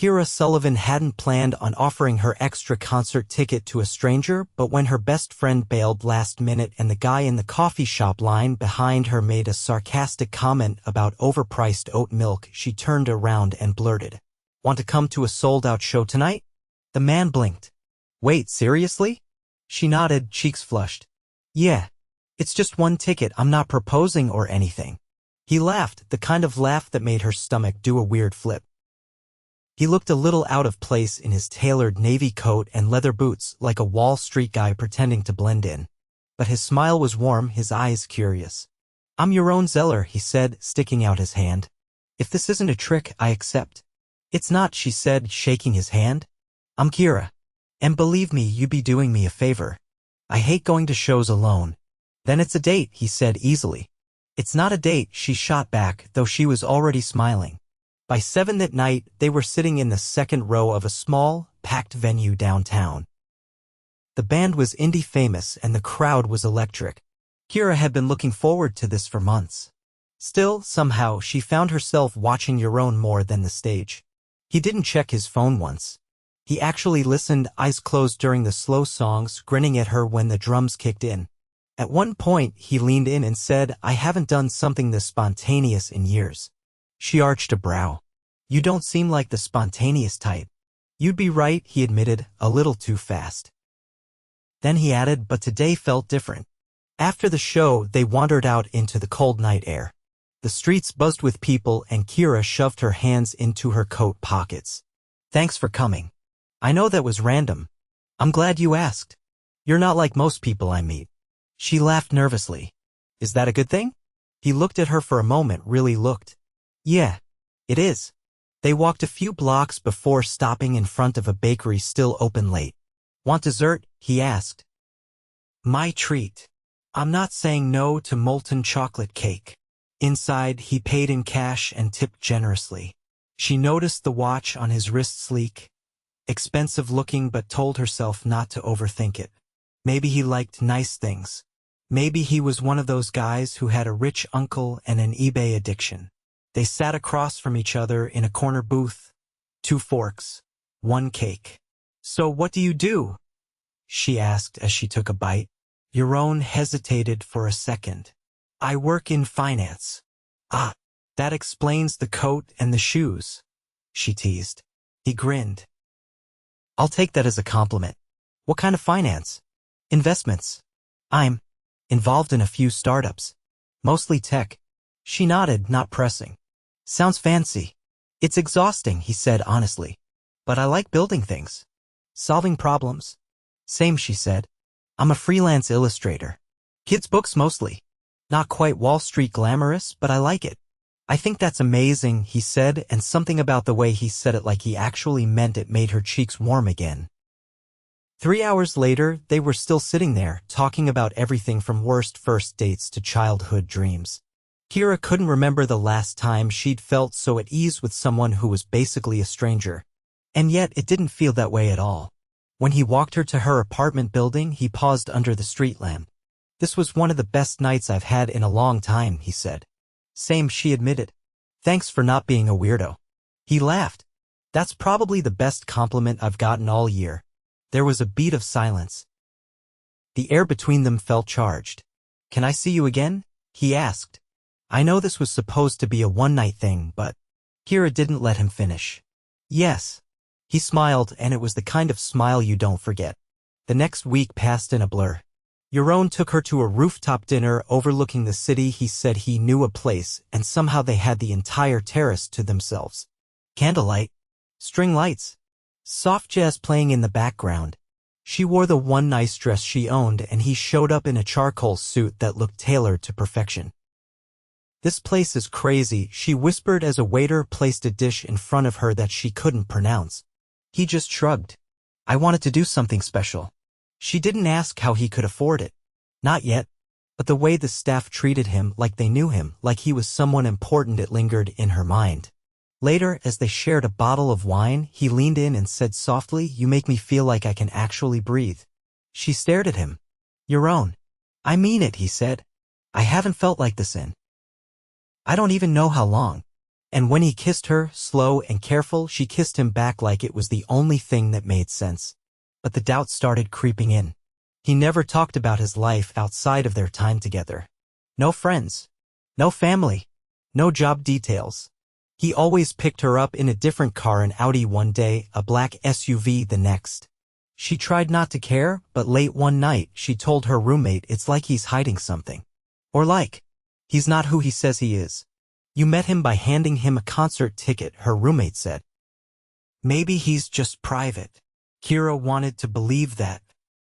Kiera Sullivan hadn't planned on offering her extra concert ticket to a stranger, but when her best friend bailed last minute and the guy in the coffee shop line behind her made a sarcastic comment about overpriced oat milk, she turned around and blurted, "Want to come to a sold-out show tonight?" The man blinked. "Wait, seriously?" She nodded, cheeks flushed. "Yeah. It's just one ticket, I'm not proposing or anything." He laughed, the kind of laugh that made her stomach do a weird flip. He looked a little out of place in his tailored navy coat and leather boots, like a Wall Street guy pretending to blend in. But his smile was warm, his eyes curious. "I'm Yaron Zeller," he said, sticking out his hand. "If this isn't a trick, I accept." "It's not," she said, shaking his hand. "I'm Kiera. And believe me, you'd be doing me a favor. I hate going to shows alone." "Then it's a date," he said easily. "It's not a date," she shot back, though she was already smiling. By 7 that night, they were sitting in the second row of a small, packed venue downtown. The band was indie famous and the crowd was electric. Kiera had been looking forward to this for months. Still, somehow, she found herself watching Yaron more than the stage. He didn't check his phone once. He actually listened, eyes closed during the slow songs, grinning at her when the drums kicked in. At one point, he leaned in and said, "I haven't done something this spontaneous in years." She arched a brow. "You don't seem like the spontaneous type." "You'd be right," he admitted, a little too fast. Then he added, "But today felt different." After the show, they wandered out into the cold night air. The streets buzzed with people and Kiera shoved her hands into her coat pockets. "Thanks for coming. I know that was random. I'm glad you asked. You're not like most people I meet." She laughed nervously. "Is that a good thing?" He looked at her for a moment, really looked. "Yeah, it is." They walked a few blocks before stopping in front of a bakery still open late. "Want dessert?" he asked. "My treat. I'm not saying no to molten chocolate cake." Inside, he paid in cash and tipped generously. She noticed the watch on his wrist, sleek, expensive looking, but told herself not to overthink it. Maybe he liked nice things. Maybe he was one of those guys who had a rich uncle and an eBay addiction. They sat across from each other in a corner booth. 2 forks. 1 cake. "So what do you do?" she asked as she took a bite. Yaron hesitated for a second. "I work in finance." "Ah, that explains the coat and the shoes," she teased. He grinned. "I'll take that as a compliment. What kind of finance?" "Investments. I'm involved in a few startups. Mostly tech." She nodded, not pressing. "Sounds fancy." "It's exhausting," he said honestly. "But I like building things. Solving problems." "Same," she said. "I'm a freelance illustrator. Kids' books mostly. Not quite Wall Street glamorous, but I like it." "I think that's amazing," he said, and something about the way he said it, like he actually meant it, made her cheeks warm again. 3 hours later, they were still sitting there, talking about everything from worst first dates to childhood dreams. Kiera couldn't remember the last time she'd felt so at ease with someone who was basically a stranger. And yet, it didn't feel that way at all. When he walked her to her apartment building, he paused under the street lamp. "This was one of the best nights I've had in a long time," he said. "Same," she admitted. "Thanks for not being a weirdo." He laughed. "That's probably the best compliment I've gotten all year." There was a beat of silence. The air between them felt charged. "Can I see you again?" he asked. "I know this was supposed to be a one-night thing, but..." Kiera didn't let him finish. "Yes." He smiled, and it was the kind of smile you don't forget. The next week passed in a blur. Yaron took her to a rooftop dinner overlooking the city. He said he knew a place, and somehow they had the entire terrace to themselves. Candlelight. String lights. Soft jazz playing in the background. She wore the one nice dress she owned, and he showed up in a charcoal suit that looked tailored to perfection. "This place is crazy," she whispered as a waiter placed a dish in front of her that she couldn't pronounce. He just shrugged. "I wanted to do something special." She didn't ask how he could afford it. Not yet. But the way the staff treated him, like they knew him, like he was someone important, it lingered in her mind. Later, as they shared a bottle of wine, he leaned in and said softly, "You make me feel like I can actually breathe." She stared at him. "Yaron." "I mean it," he said. "I haven't felt like this in... I don't even know how long." And when he kissed her, slow and careful, she kissed him back like it was the only thing that made sense. But the doubt started creeping in. He never talked about his life outside of their time together. No friends. No family. No job details. He always picked her up in a different car, an Audi one day, a black SUV the next. She tried not to care, but late one night she told her roommate it's like he's hiding something. Or like, he's not who he says he is. You met him by handing him a concert ticket, her roommate said. Maybe he's just private. Kiera wanted to believe that.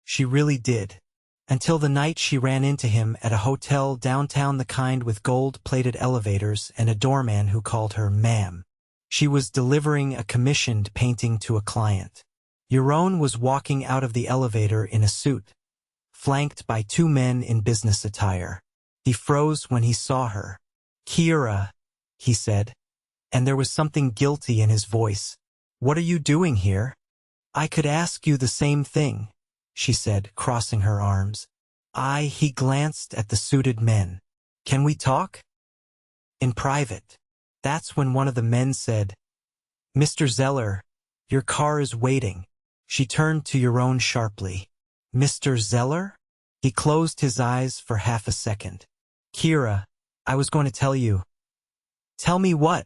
She really did. Until the night she ran into him at a hotel downtown, the kind with gold-plated elevators and a doorman who called her ma'am. She was delivering a commissioned painting to a client. Yaron was walking out of the elevator in a suit, flanked by two men in business attire. He froze when he saw her. "Kiera," he said, and there was something guilty in his voice. "What are you doing here?" "I could ask you the same thing," she said, crossing her arms. He glanced at the suited men. "Can we talk?" "In private." That's when one of the men said, "Mr. Zeller, your car is waiting." She turned to Yaron sharply. "Mr. Zeller?" He closed his eyes for half a second. "Kiera, I was going to tell you." "Tell me what?"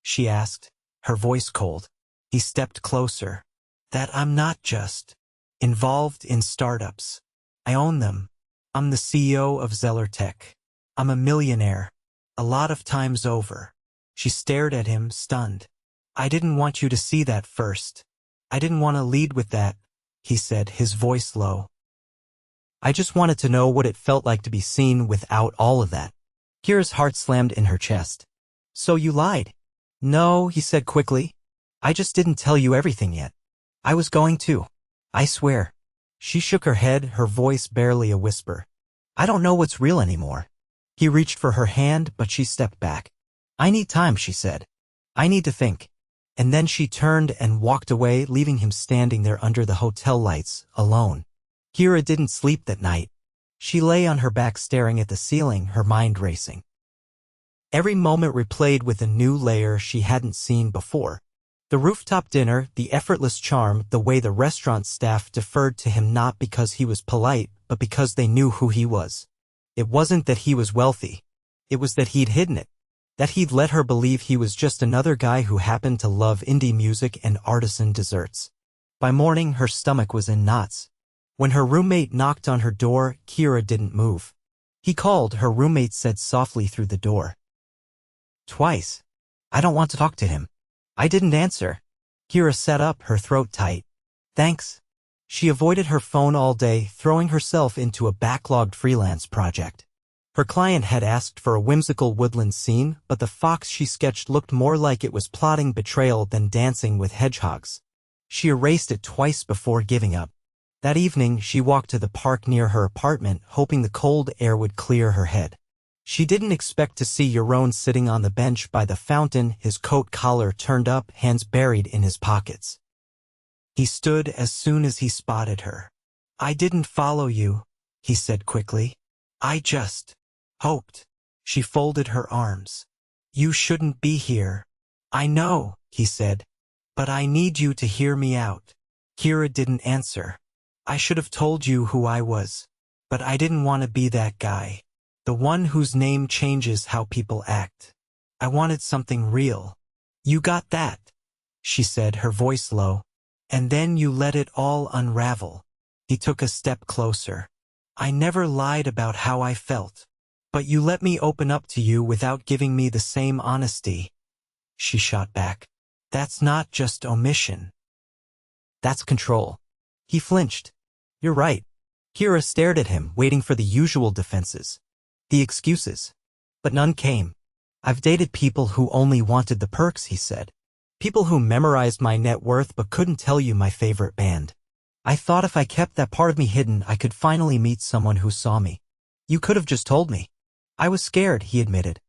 she asked, her voice cold. He stepped closer. "That I'm not just involved in startups. I own them. I'm the CEO of Zeller Tech. I'm a millionaire. A lot of times over." She stared at him, stunned. "I didn't want you to see that first. I didn't want to lead with that," he said, his voice low. "I just wanted to know what it felt like to be seen without all of that." Kiera's heart slammed in her chest. "So you lied?" "No," he said quickly. "I just didn't tell you everything yet. I was going to. I swear." She shook her head, her voice barely a whisper. "I don't know what's real anymore." He reached for her hand, but she stepped back. "I need time," she said. "I need to think." And then she turned and walked away, leaving him standing there under the hotel lights, alone. Kiera didn't sleep that night. She lay on her back staring at the ceiling, her mind racing. Every moment replayed with a new layer she hadn't seen before. The rooftop dinner, the effortless charm, the way the restaurant staff deferred to him not because he was polite, but because they knew who he was. It wasn't that he was wealthy. It was that he'd hidden it. That he'd let her believe he was just another guy who happened to love indie music and artisan desserts. By morning, her stomach was in knots. When her roommate knocked on her door, Kiera didn't move. He called, her roommate said softly through the door. "Twice. I don't want to talk to him." I didn't answer. Kiera sat up, her throat tight. "Thanks." She avoided her phone all day, throwing herself into a backlogged freelance project. Her client had asked for a whimsical woodland scene, but the fox she sketched looked more like it was plotting betrayal than dancing with hedgehogs. She erased it twice before giving up. That evening, she walked to the park near her apartment, hoping the cold air would clear her head. She didn't expect to see Yaron sitting on the bench by the fountain, his coat collar turned up, hands buried in his pockets. He stood as soon as he spotted her. "I didn't follow you," he said quickly. "I just hoped." She folded her arms. "You shouldn't be here." "I know," he said, "but I need you to hear me out." Kiera didn't answer. "I should have told you who I was. But I didn't want to be that guy. The one whose name changes how people act. I wanted something real." "You got that," she said, her voice low. "And then you let it all unravel." He took a step closer. "I never lied about how I felt. But you let me open up to you without giving me the same honesty." She shot back. "That's not just omission. That's control." He flinched. "You're right." Kiera stared at him, waiting for the usual defenses. The excuses. But none came. "I've dated people who only wanted the perks," he said. "People who memorized my net worth but couldn't tell you my favorite band. I thought if I kept that part of me hidden, I could finally meet someone who saw me. You could have just told me." "I was scared," he admitted.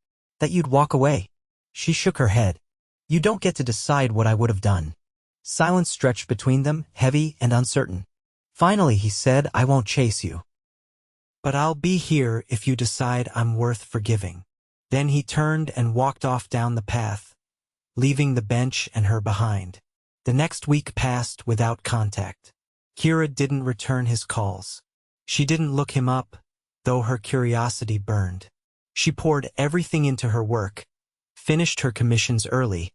"That you'd walk away." She shook her head. "You don't get to decide what I would have done." Silence stretched between them, heavy and uncertain. Finally, he said, "I won't chase you. But I'll be here if you decide I'm worth forgiving." Then he turned and walked off down the path, leaving the bench and her behind. The next week passed without contact. Kiera didn't return his calls. She didn't look him up, though her curiosity burned. She poured everything into her work, finished her commissions early,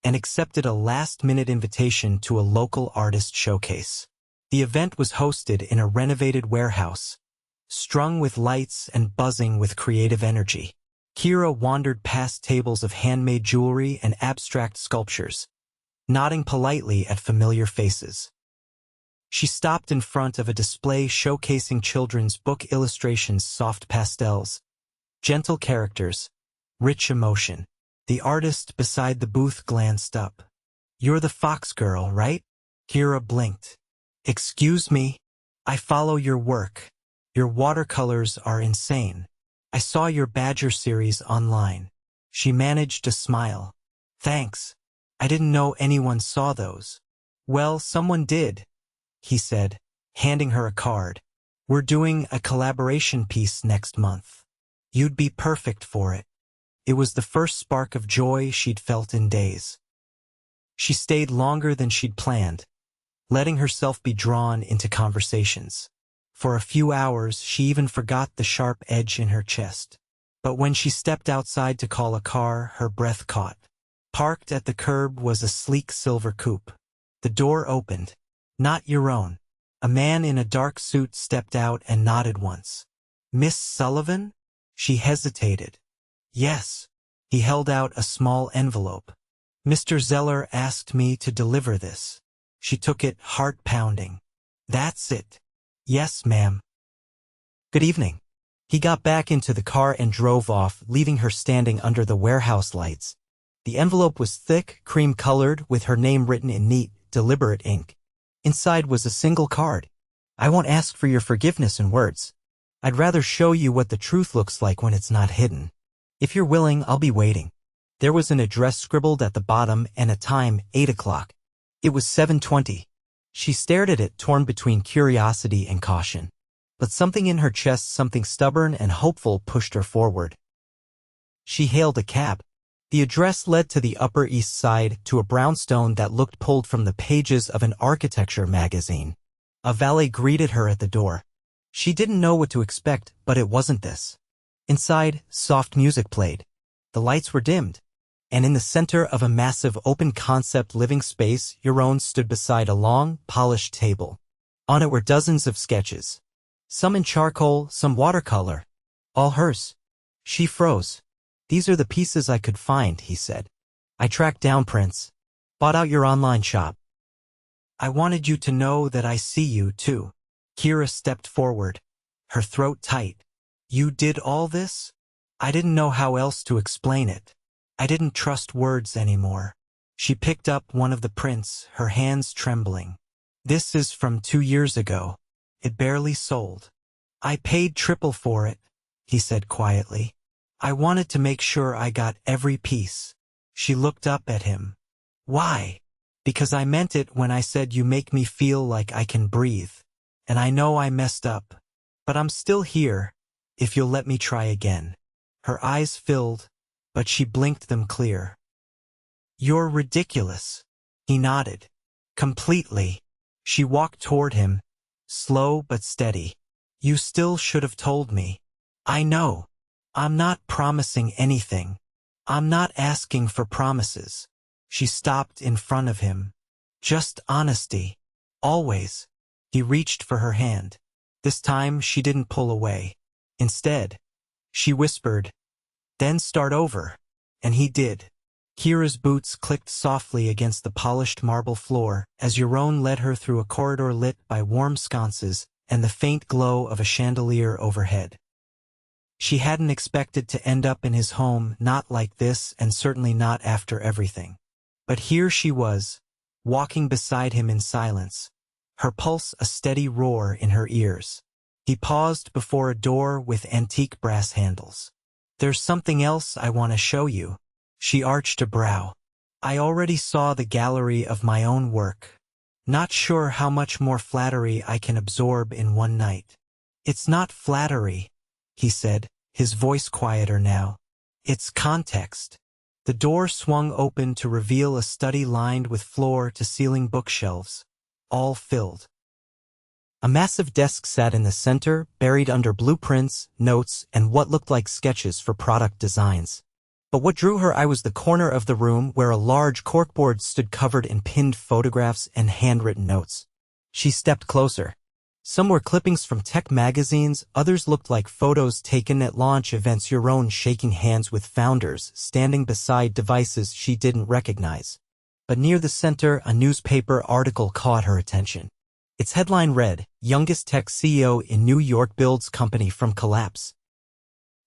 and accepted a last-minute invitation to a local artist showcase. The event was hosted in a renovated warehouse, strung with lights and buzzing with creative energy. Kiera wandered past tables of handmade jewelry and abstract sculptures, nodding politely at familiar faces. She stopped in front of a display showcasing children's book illustrations, soft pastels, gentle characters, rich emotion. The artist beside the booth glanced up. "You're the fox girl, right?" Kiera blinked. "Excuse me? I follow your work. Your watercolors are insane. I saw your Badger series online." She managed to smile. "Thanks. I didn't know anyone saw those." "Well, someone did," he said, handing her a card. "We're doing a collaboration piece next month. You'd be perfect for it." It was the first spark of joy she'd felt in days. She stayed longer than she'd planned, letting herself be drawn into conversations. For a few hours, she even forgot the sharp edge in her chest. But when she stepped outside to call a car, her breath caught. Parked at the curb was a sleek silver coupe. The door opened. Not Yaron. A man in a dark suit stepped out and nodded once. "Miss Sullivan?" She hesitated. "Yes." He held out a small envelope. "Mr. Zeller asked me to deliver this." She took it, heart pounding. "That's it." "Yes, ma'am." "Good evening." He got back into the car and drove off, leaving her standing under the warehouse lights. The envelope was thick, cream-colored, with her name written in neat, deliberate ink. Inside was a single card. "I won't ask for your forgiveness in words. I'd rather show you what the truth looks like when it's not hidden. If you're willing, I'll be waiting." There was an address scribbled at the bottom and a time, 8 o'clock. It was 7:20. She stared at it, torn between curiosity and caution. But something in her chest, something stubborn and hopeful, pushed her forward. She hailed a cab. The address led to the Upper East Side, to a brownstone that looked pulled from the pages of an architecture magazine. A valet greeted her at the door. She didn't know what to expect, but it wasn't this. Inside, soft music played. The lights were dimmed. And in the center of a massive open-concept living space, Yaron stood beside a long, polished table. On it were dozens of sketches. Some in charcoal, some watercolor. All hers. She froze. "These are the pieces I could find," he said. "I tracked down prints. Bought out your online shop. I wanted you to know that I see you, too." Kiera stepped forward, her throat tight. "You did all this?" I didn't know how else to explain it. I didn't trust words anymore. She picked up one of the prints, her hands trembling. "This is from 2 years ago. It barely sold. I paid triple for it," he said quietly. "I wanted to make sure I got every piece." She looked up at him. "Why?" "Because I meant it when I said you make me feel like I can breathe. And I know I messed up. But I'm still here, if you'll let me try again." Her eyes filled, but she blinked them clear. "You're ridiculous." He nodded. "Completely." She walked toward him, slow but steady. "You still should have told me." "I know. I'm not promising anything. I'm not asking for promises." She stopped in front of him. "Just honesty. Always." He reached for her hand. This time she didn't pull away. Instead, she whispered, "Then start over." And he did. Kiera's boots clicked softly against the polished marble floor as Yaron led her through a corridor lit by warm sconces and the faint glow of a chandelier overhead. She hadn't expected to end up in his home, not like this, and certainly not after everything. But here she was, walking beside him in silence, her pulse a steady roar in her ears. He paused before a door with antique brass handles. "There's something else I want to show you." She arched a brow. "I already saw the gallery of my own work. Not sure how much more flattery I can absorb in one night." "It's not flattery," he said, his voice quieter now. It's context. The door swung open to reveal a study lined with floor-to-ceiling bookshelves, all filled. A massive desk sat in the center, buried under blueprints, notes, and what looked like sketches for product designs. But what drew her eye was the corner of the room where a large corkboard stood covered in pinned photographs and handwritten notes. She stepped closer. Some were clippings from tech magazines, others looked like photos taken at launch events. Yaron shaking hands with founders, standing beside devices she didn't recognize. But near the center, a newspaper article caught her attention. Its headline read, "Youngest Tech CEO in New York Builds Company from Collapse."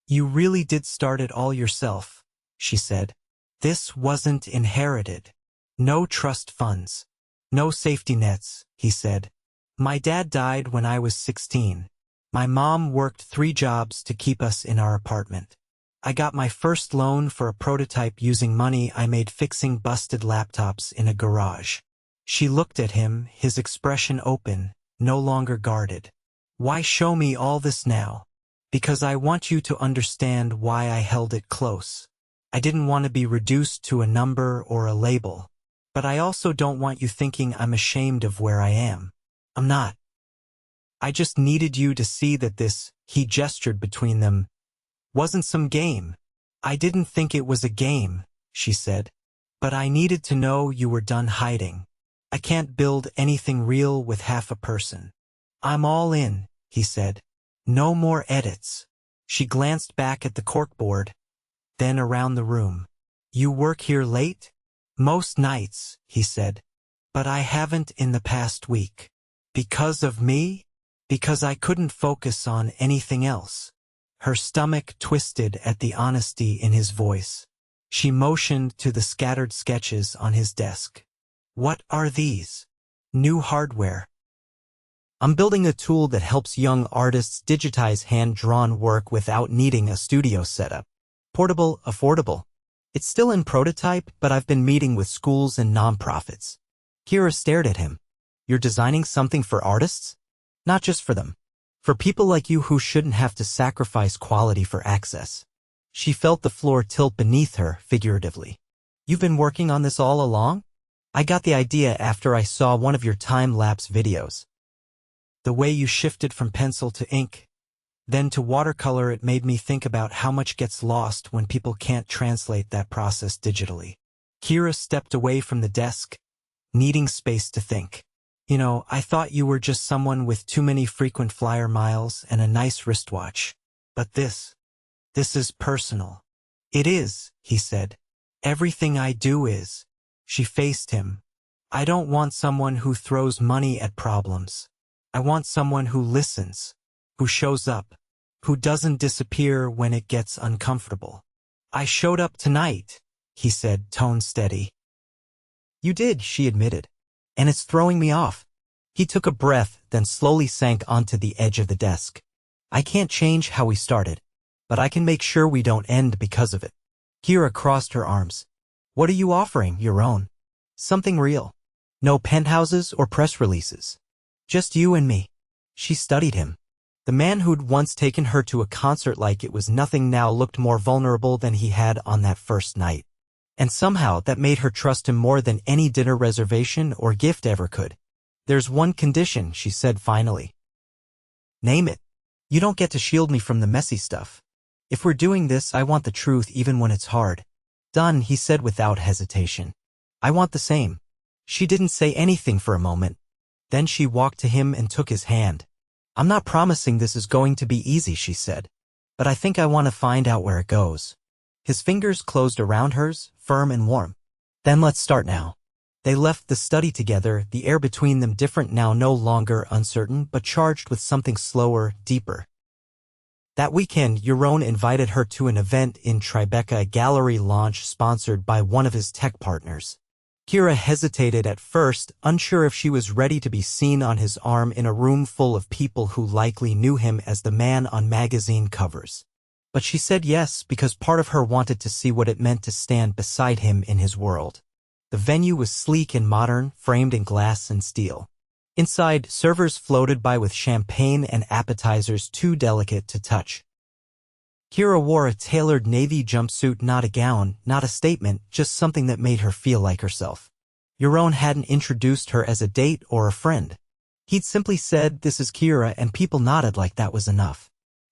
"You really did start it all yourself," she said. "This wasn't inherited. No trust funds. No safety nets," he said. "My dad died when I was 16. My mom worked 3 jobs to keep us in our apartment. I got my first loan for a prototype using money I made fixing busted laptops in a garage." She looked at him, his expression open, no longer guarded. "Why show me all this now? Because I want you to understand why I held it close. I didn't want to be reduced to a number or a label. But I also don't want you thinking I'm ashamed of where I am. I'm not. I just needed you to see that this," he gestured between them, "wasn't some game." "I didn't think it was a game," she said. "But I needed to know you were done hiding. I can't build anything real with half a person." "I'm all in," he said. "No more edits." She glanced back at the corkboard, then around the room. "You work here late?" "Most nights," he said. "But I haven't in the past week." "Because of me?" "Because I couldn't focus on anything else." Her stomach twisted at the honesty in his voice. She motioned to the scattered sketches on his desk. "What are these?" "New hardware. I'm building a tool that helps young artists digitize hand-drawn work without needing a studio setup. Portable, affordable. It's still in prototype, but I've been meeting with schools and nonprofits." Kiera stared at him. "You're designing something for artists? Not just for them. For people like you who shouldn't have to sacrifice quality for access." She felt the floor tilt beneath her, figuratively. "You've been working on this all along?" "I got the idea after I saw one of your time-lapse videos. The way you shifted from pencil to ink, then to watercolor, it made me think about how much gets lost when people can't translate that process digitally." Kiera stepped away from the desk, needing space to think. "You know, I thought you were just someone with too many frequent flyer miles and a nice wristwatch. But this is personal." "It is," he said. "Everything I do is." She faced him. "I don't want someone who throws money at problems. I want someone who listens, who shows up, who doesn't disappear when it gets uncomfortable." "I showed up tonight," he said, tone steady. "You did," she admitted. "And it's throwing me off." He took a breath, then slowly sank onto the edge of the desk. "I can't change how we started, but I can make sure we don't end because of it." Kiera crossed her arms. "What are you offering, Yaron?" "Something real. No penthouses or press releases. Just you and me." She studied him. The man who'd once taken her to a concert like it was nothing now looked more vulnerable than he had on that first night. And somehow that made her trust him more than any dinner reservation or gift ever could. "There's one condition," she said finally. "Name it. You don't get to shield me from the messy stuff. If we're doing this, I want the truth even when it's hard." "Done," he said without hesitation. "I want the same." She didn't say anything for a moment. Then she walked to him and took his hand. "I'm not promising this is going to be easy," she said. "But I think I want to find out where it goes." His fingers closed around hers, firm and warm. "Then let's start now." They left the study together, the air between them different now, no longer uncertain, but charged with something slower, deeper. That weekend, Yaron invited her to an event in Tribeca, a gallery launch sponsored by one of his tech partners. Kiera hesitated at first, unsure if she was ready to be seen on his arm in a room full of people who likely knew him as the man on magazine covers. But she said yes because part of her wanted to see what it meant to stand beside him in his world. The venue was sleek and modern, framed in glass and steel. Inside, servers floated by with champagne and appetizers too delicate to touch. Kiera wore a tailored navy jumpsuit, not a gown, not a statement, just something that made her feel like herself. Yaron hadn't introduced her as a date or a friend. He'd simply said, "This is Kiera," and people nodded like that was enough.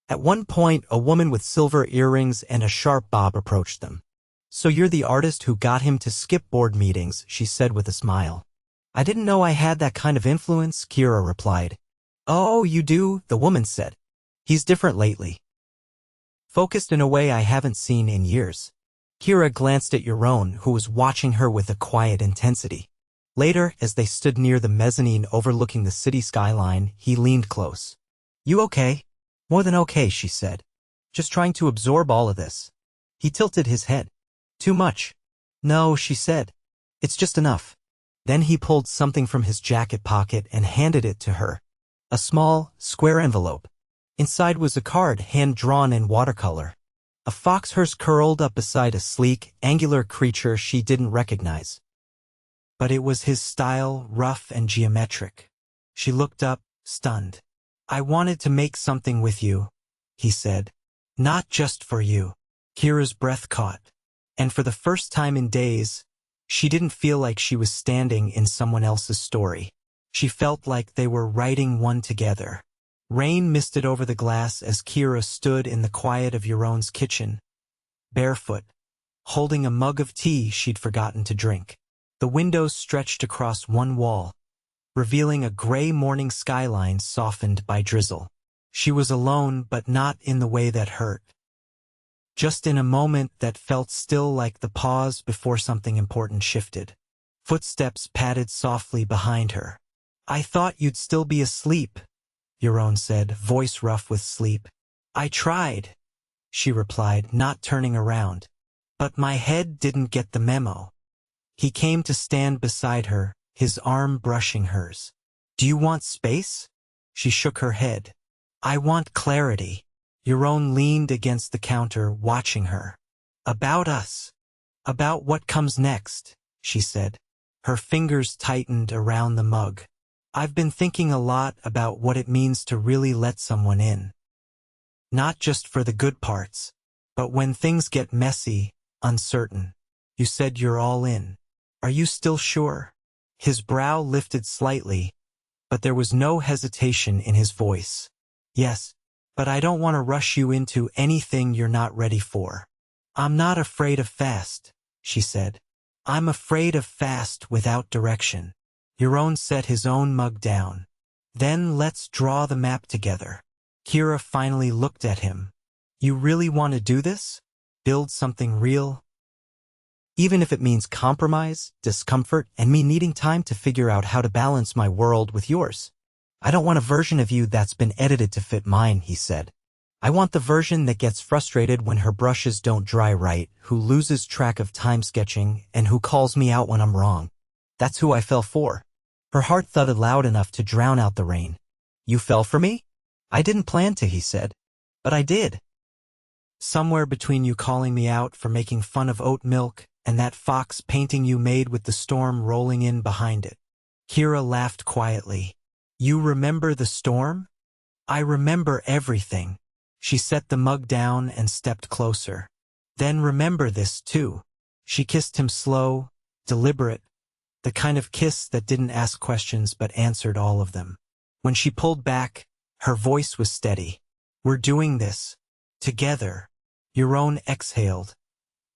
At one point, a woman with silver earrings and a sharp bob approached them. "So you're the artist who got him to skip board meetings," she said with a smile. "I didn't know I had that kind of influence," Kiera replied. "Oh, you do," the woman said. "He's different lately. Focused in a way I haven't seen in years." Kiera glanced at Yaron, who was watching her with a quiet intensity. Later, as they stood near the mezzanine overlooking the city skyline, he leaned close. "You okay?" "More than okay," she said. "Just trying to absorb all of this." He tilted his head. "Too much?" "No," she said. "It's just enough." Then he pulled something from his jacket pocket and handed it to her. A small, square envelope. Inside was a card hand-drawn in watercolor. A foxhorse curled up beside a sleek, angular creature she didn't recognize. But it was his style, rough and geometric. She looked up, stunned. "I wanted to make something with you," he said. "Not just for you." Kiera's breath caught. And for the first time in days, she didn't feel like she was standing in someone else's story. She felt like they were writing one together. Rain misted over the glass as Kiera stood in the quiet of Yaron's kitchen, barefoot, holding a mug of tea she'd forgotten to drink. The windows stretched across one wall, revealing a gray morning skyline softened by drizzle. She was alone, but not in the way that hurt. Just in a moment that felt still, like the pause before something important shifted. Footsteps padded softly behind her. "I thought you'd still be asleep," Yaron said, voice rough with sleep. "I tried," she replied, not turning around. "But my head didn't get the memo." He came to stand beside her, his arm brushing hers. "Do you want space?" She shook her head. "I want clarity." Yaron leaned against the counter, watching her. "About us. About what comes next," she said. Her fingers tightened around the mug. "I've been thinking a lot about what it means to really let someone in. Not just for the good parts, but when things get messy, uncertain. You said you're all in. Are you still sure?" His brow lifted slightly, but there was no hesitation in his voice. "Yes, but I don't want to rush you into anything you're not ready for." "I'm not afraid of fast," she said. "I'm afraid of fast without direction." Yaron set his own mug down. "Then let's draw the map together." Kiera finally looked at him. "You really want to do this? Build something real? Even if it means compromise, discomfort, and me needing time to figure out how to balance my world with yours?" "I don't want a version of you that's been edited to fit mine," he said. "I want the version that gets frustrated when her brushes don't dry right, who loses track of time sketching, and who calls me out when I'm wrong. That's who I fell for." Her heart thudded loud enough to drown out the rain. "You fell for me?" "I didn't plan to," he said. "But I did. Somewhere between you calling me out for making fun of oat milk and that fox painting you made with the storm rolling in behind it." Kiera laughed quietly. "You remember the storm?" "I remember everything." She set the mug down and stepped closer. "Then remember this too." She kissed him slow, deliberate, the kind of kiss that didn't ask questions but answered all of them. When she pulled back, her voice was steady. "We're doing this. Together." Yaron exhaled,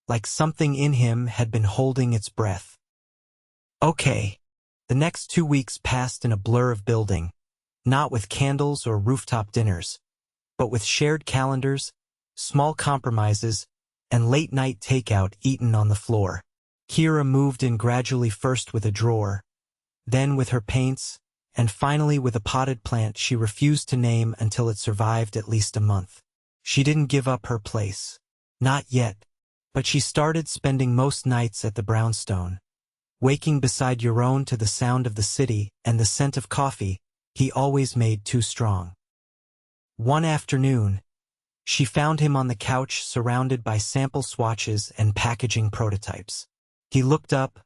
like something in him had been holding its breath. "Okay." The next 2 weeks passed in a blur of building, not with candles or rooftop dinners, but with shared calendars, small compromises, and late-night takeout eaten on the floor. Kiera moved in gradually, first with a drawer, then with her paints, and finally with a potted plant she refused to name until it survived at least a month. She didn't give up her place. Not yet. But she started spending most nights at the brownstone, waking beside Yaron to the sound of the city and the scent of coffee he always made too strong. One afternoon, she found him on the couch surrounded by sample swatches and packaging prototypes. He looked up,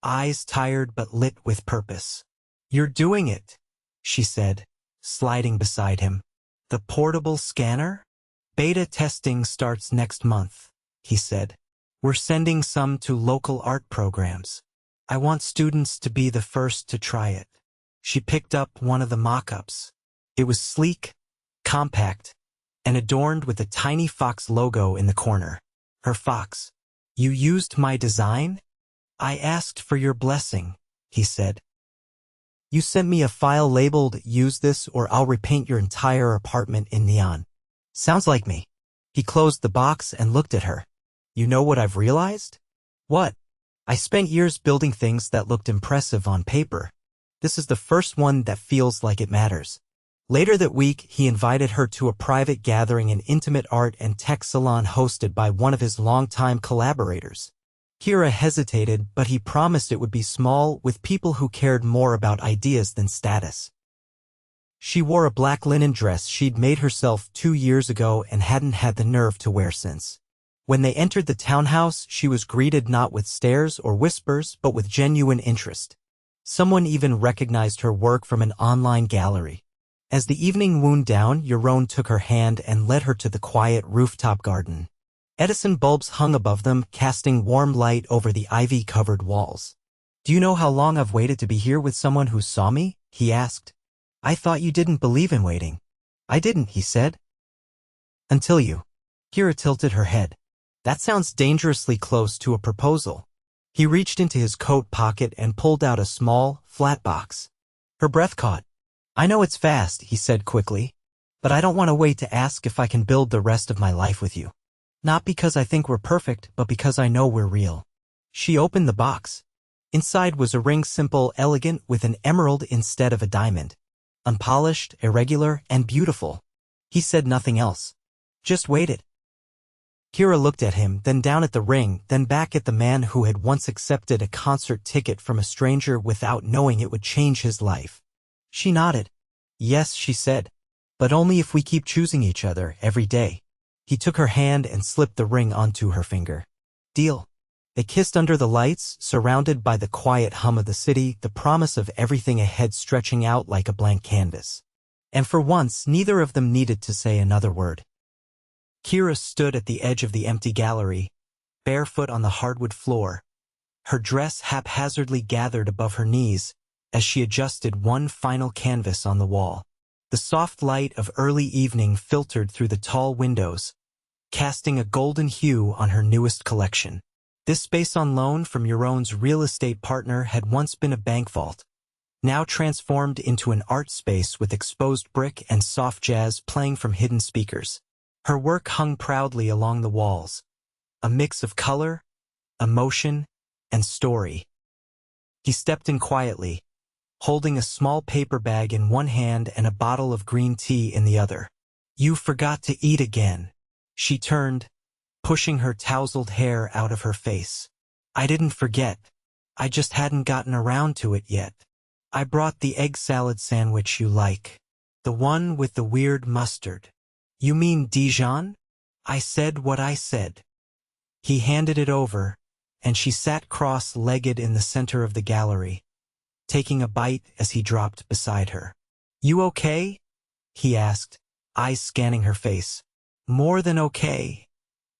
eyes tired but lit with purpose. "You're doing it," she said, sliding beside him. "The portable scanner?" Beta testing starts next month, he said. We're sending some to local art programs. I want students to be the first to try it. She picked up one of the mock-ups. It was sleek, compact, and adorned with a tiny fox logo in the corner. Her fox. You used my design? I asked for your blessing, he said. You sent me a file labeled, use this or I'll repaint your entire apartment in neon. Sounds like me. He closed the box and looked at her. You know what I've realized? What? I spent years building things that looked impressive on paper. This is the first one that feels like it matters. Later that week, he invited her to a private gathering, an intimate art and tech salon hosted by one of his longtime collaborators. Kiera hesitated, but he promised it would be small, with people who cared more about ideas than status. She wore a black linen dress she'd made herself 2 years ago and hadn't had the nerve to wear since. When they entered the townhouse, she was greeted not with stares or whispers, but with genuine interest. Someone even recognized her work from an online gallery. As the evening wound down, Yaron took her hand and led her to the quiet rooftop garden. Edison bulbs hung above them, casting warm light over the ivy-covered walls. Do you know how long I've waited to be here with someone who saw me? He asked. I thought you didn't believe in waiting. I didn't, he said. Until you. Kiera tilted her head. That sounds dangerously close to a proposal. He reached into his coat pocket and pulled out a small, flat box. Her breath caught. I know it's fast, he said quickly, but I don't want to wait to ask if I can build the rest of my life with you. Not because I think we're perfect, but because I know we're real. She opened the box. Inside was a ring, simple, elegant, with an emerald instead of a diamond. Unpolished, irregular, and beautiful. He said nothing else. Just waited. Kiera looked at him, then down at the ring, then back at the man who had once accepted a concert ticket from a stranger without knowing it would change his life. She nodded. Yes, she said. But only if we keep choosing each other every day. He took her hand and slipped the ring onto her finger. Deal. They kissed under the lights, surrounded by the quiet hum of the city, the promise of everything ahead stretching out like a blank canvas. And for once, neither of them needed to say another word. Kiera stood at the edge of the empty gallery, barefoot on the hardwood floor, her dress haphazardly gathered above her knees, as she adjusted one final canvas on the wall. The soft light of early evening filtered through the tall windows, casting a golden hue on her newest collection. This space on loan from Yaron's real estate partner had once been a bank vault, now transformed into an art space with exposed brick and soft jazz playing from hidden speakers. Her work hung proudly along the walls, a mix of color, emotion, and story. He stepped in quietly, holding a small paper bag in one hand and a bottle of green tea in the other. You forgot to eat again. She turned, pushing her tousled hair out of her face. I didn't forget. I just hadn't gotten around to it yet. I brought the egg salad sandwich you like. The one with the weird mustard. You mean Dijon? I said what I said. He handed it over, and she sat cross-legged in the center of the gallery, taking a bite as he dropped beside her. You okay? He asked, eyes scanning her face. More than okay,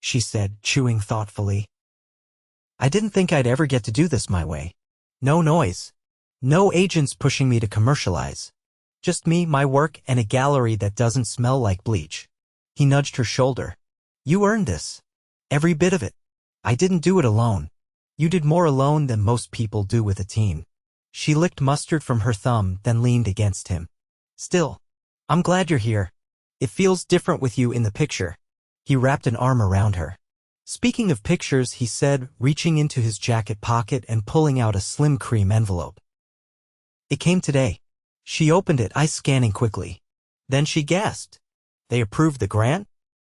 she said, chewing thoughtfully. I didn't think I'd ever get to do this my way. No noise. No agents pushing me to commercialize. Just me, my work, and a gallery that doesn't smell like bleach. He nudged her shoulder. You earned this. Every bit of it. I didn't do it alone. You did more alone than most people do with a team. She licked mustard from her thumb, then leaned against him. Still, I'm glad you're here. It feels different with you in the picture. He wrapped an arm around her. Speaking of pictures, he said, reaching into his jacket pocket and pulling out a slim cream envelope. It came today. She opened it, eyes scanning quickly. Then she gasped. They approved the grant?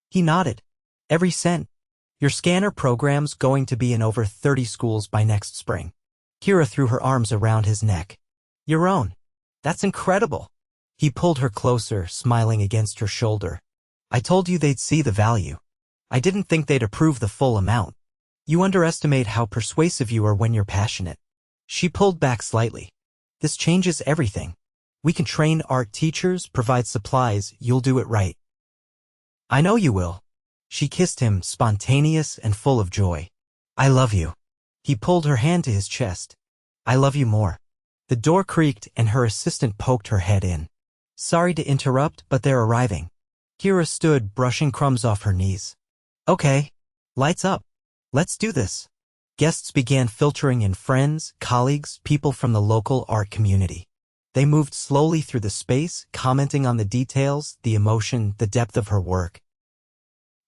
He nodded. Every cent. Your scanner program's going to be in over 30 schools by next spring. Kiera threw her arms around his neck. Yaron. That's incredible. He pulled her closer, smiling against her shoulder. I told you they'd see the value. I didn't think they'd approve the full amount. You underestimate how persuasive you are when you're passionate. She pulled back slightly. This changes everything. We can train art teachers, provide supplies, you'll do it right. I know you will. She kissed him, spontaneous and full of joy. I love you. He pulled her hand to his chest. I love you more. The door creaked and her assistant poked her head in. Sorry to interrupt, but they're arriving. Kiera stood, brushing crumbs off her knees. Okay. Lights up. Let's do this. Guests began filtering in: friends, colleagues, people from the local art community. They moved slowly through the space, commenting on the details, the emotion, the depth of her work.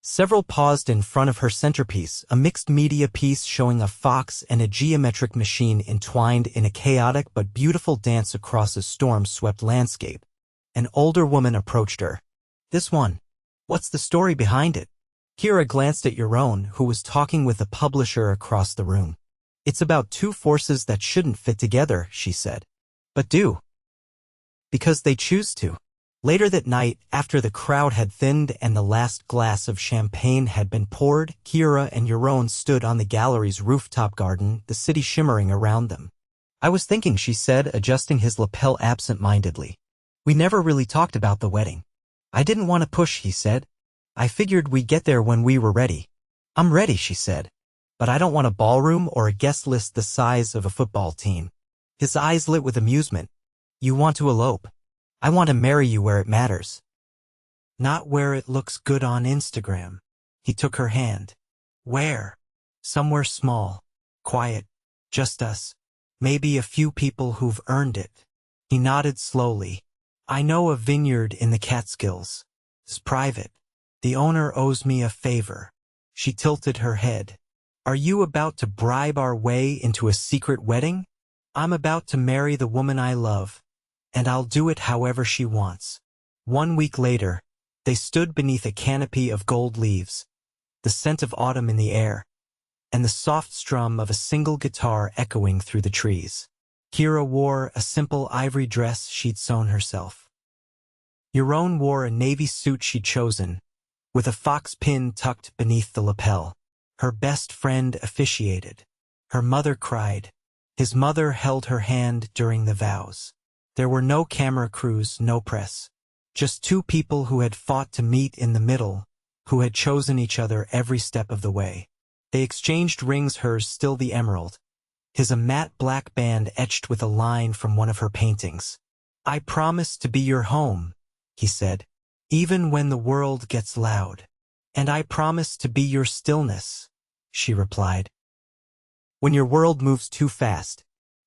Several paused in front of her centerpiece, a mixed-media piece showing a fox and a geometric machine entwined in a chaotic but beautiful dance across a storm-swept landscape. An older woman approached her. This one. What's the story behind it? Kiera glanced at Yaron, who was talking with a publisher across the room. It's about two forces that shouldn't fit together, she said. But do. Because they choose to. Later that night, after the crowd had thinned and the last glass of champagne had been poured, Kiera and Yaron stood on the gallery's rooftop garden, the city shimmering around them. I was thinking, she said, adjusting his lapel absent-mindedly. We never really talked about the wedding. I didn't want to push, he said. I figured we'd get there when we were ready. I'm ready, she said. But I don't want a ballroom or a guest list the size of a football team. His eyes lit with amusement. You want to elope? I want to marry you where it matters. Not where it looks good on Instagram. He took her hand. Where? Somewhere small, quiet, just us. Maybe a few people who've earned it. He nodded slowly. I know a vineyard in the Catskills. It's private. The owner owes me a favor. She tilted her head. Are you about to bribe our way into a secret wedding? I'm about to marry the woman I love. And I'll do it however she wants. 1 week later, they stood beneath a canopy of gold leaves, the scent of autumn in the air, and the soft strum of a single guitar echoing through the trees. Kiera wore a simple ivory dress she'd sewn herself. Yaron wore a navy suit she'd chosen, with a fox pin tucked beneath the lapel. Her best friend officiated. Her mother cried. His mother held her hand during the vows. There were no camera crews, no press. Just two people who had fought to meet in the middle, who had chosen each other every step of the way. They exchanged rings, hers still the emerald, his a matte black band etched with a line from one of her paintings. I promise to be your home, he said, even when the world gets loud. And I promise to be your stillness, she replied. When your world moves too fast.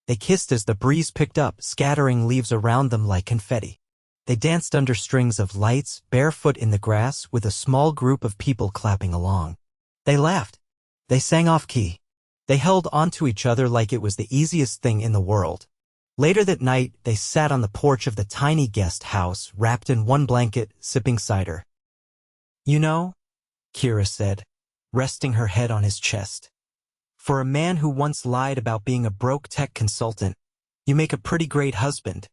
They kissed as the breeze picked up, scattering leaves around them like confetti. They danced under strings of lights, barefoot in the grass, with a small group of people clapping along. They laughed. They sang off-key. They held onto each other like it was the easiest thing in the world. Later that night, they sat on the porch of the tiny guest house, wrapped in one blanket, sipping cider. You know, Kiera said, resting her head on his chest. For a man who once lied about being a broke tech consultant, you make a pretty great husband.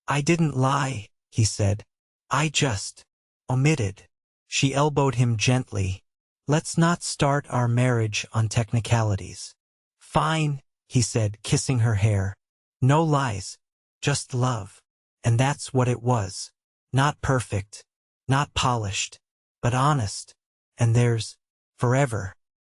I didn't lie, he said. I just omitted. She elbowed him gently. Let's not start our marriage on technicalities. Fine, he said, kissing her hair. No lies, just love. And that's what it was. Not perfect, not polished, but honest. And there's forever.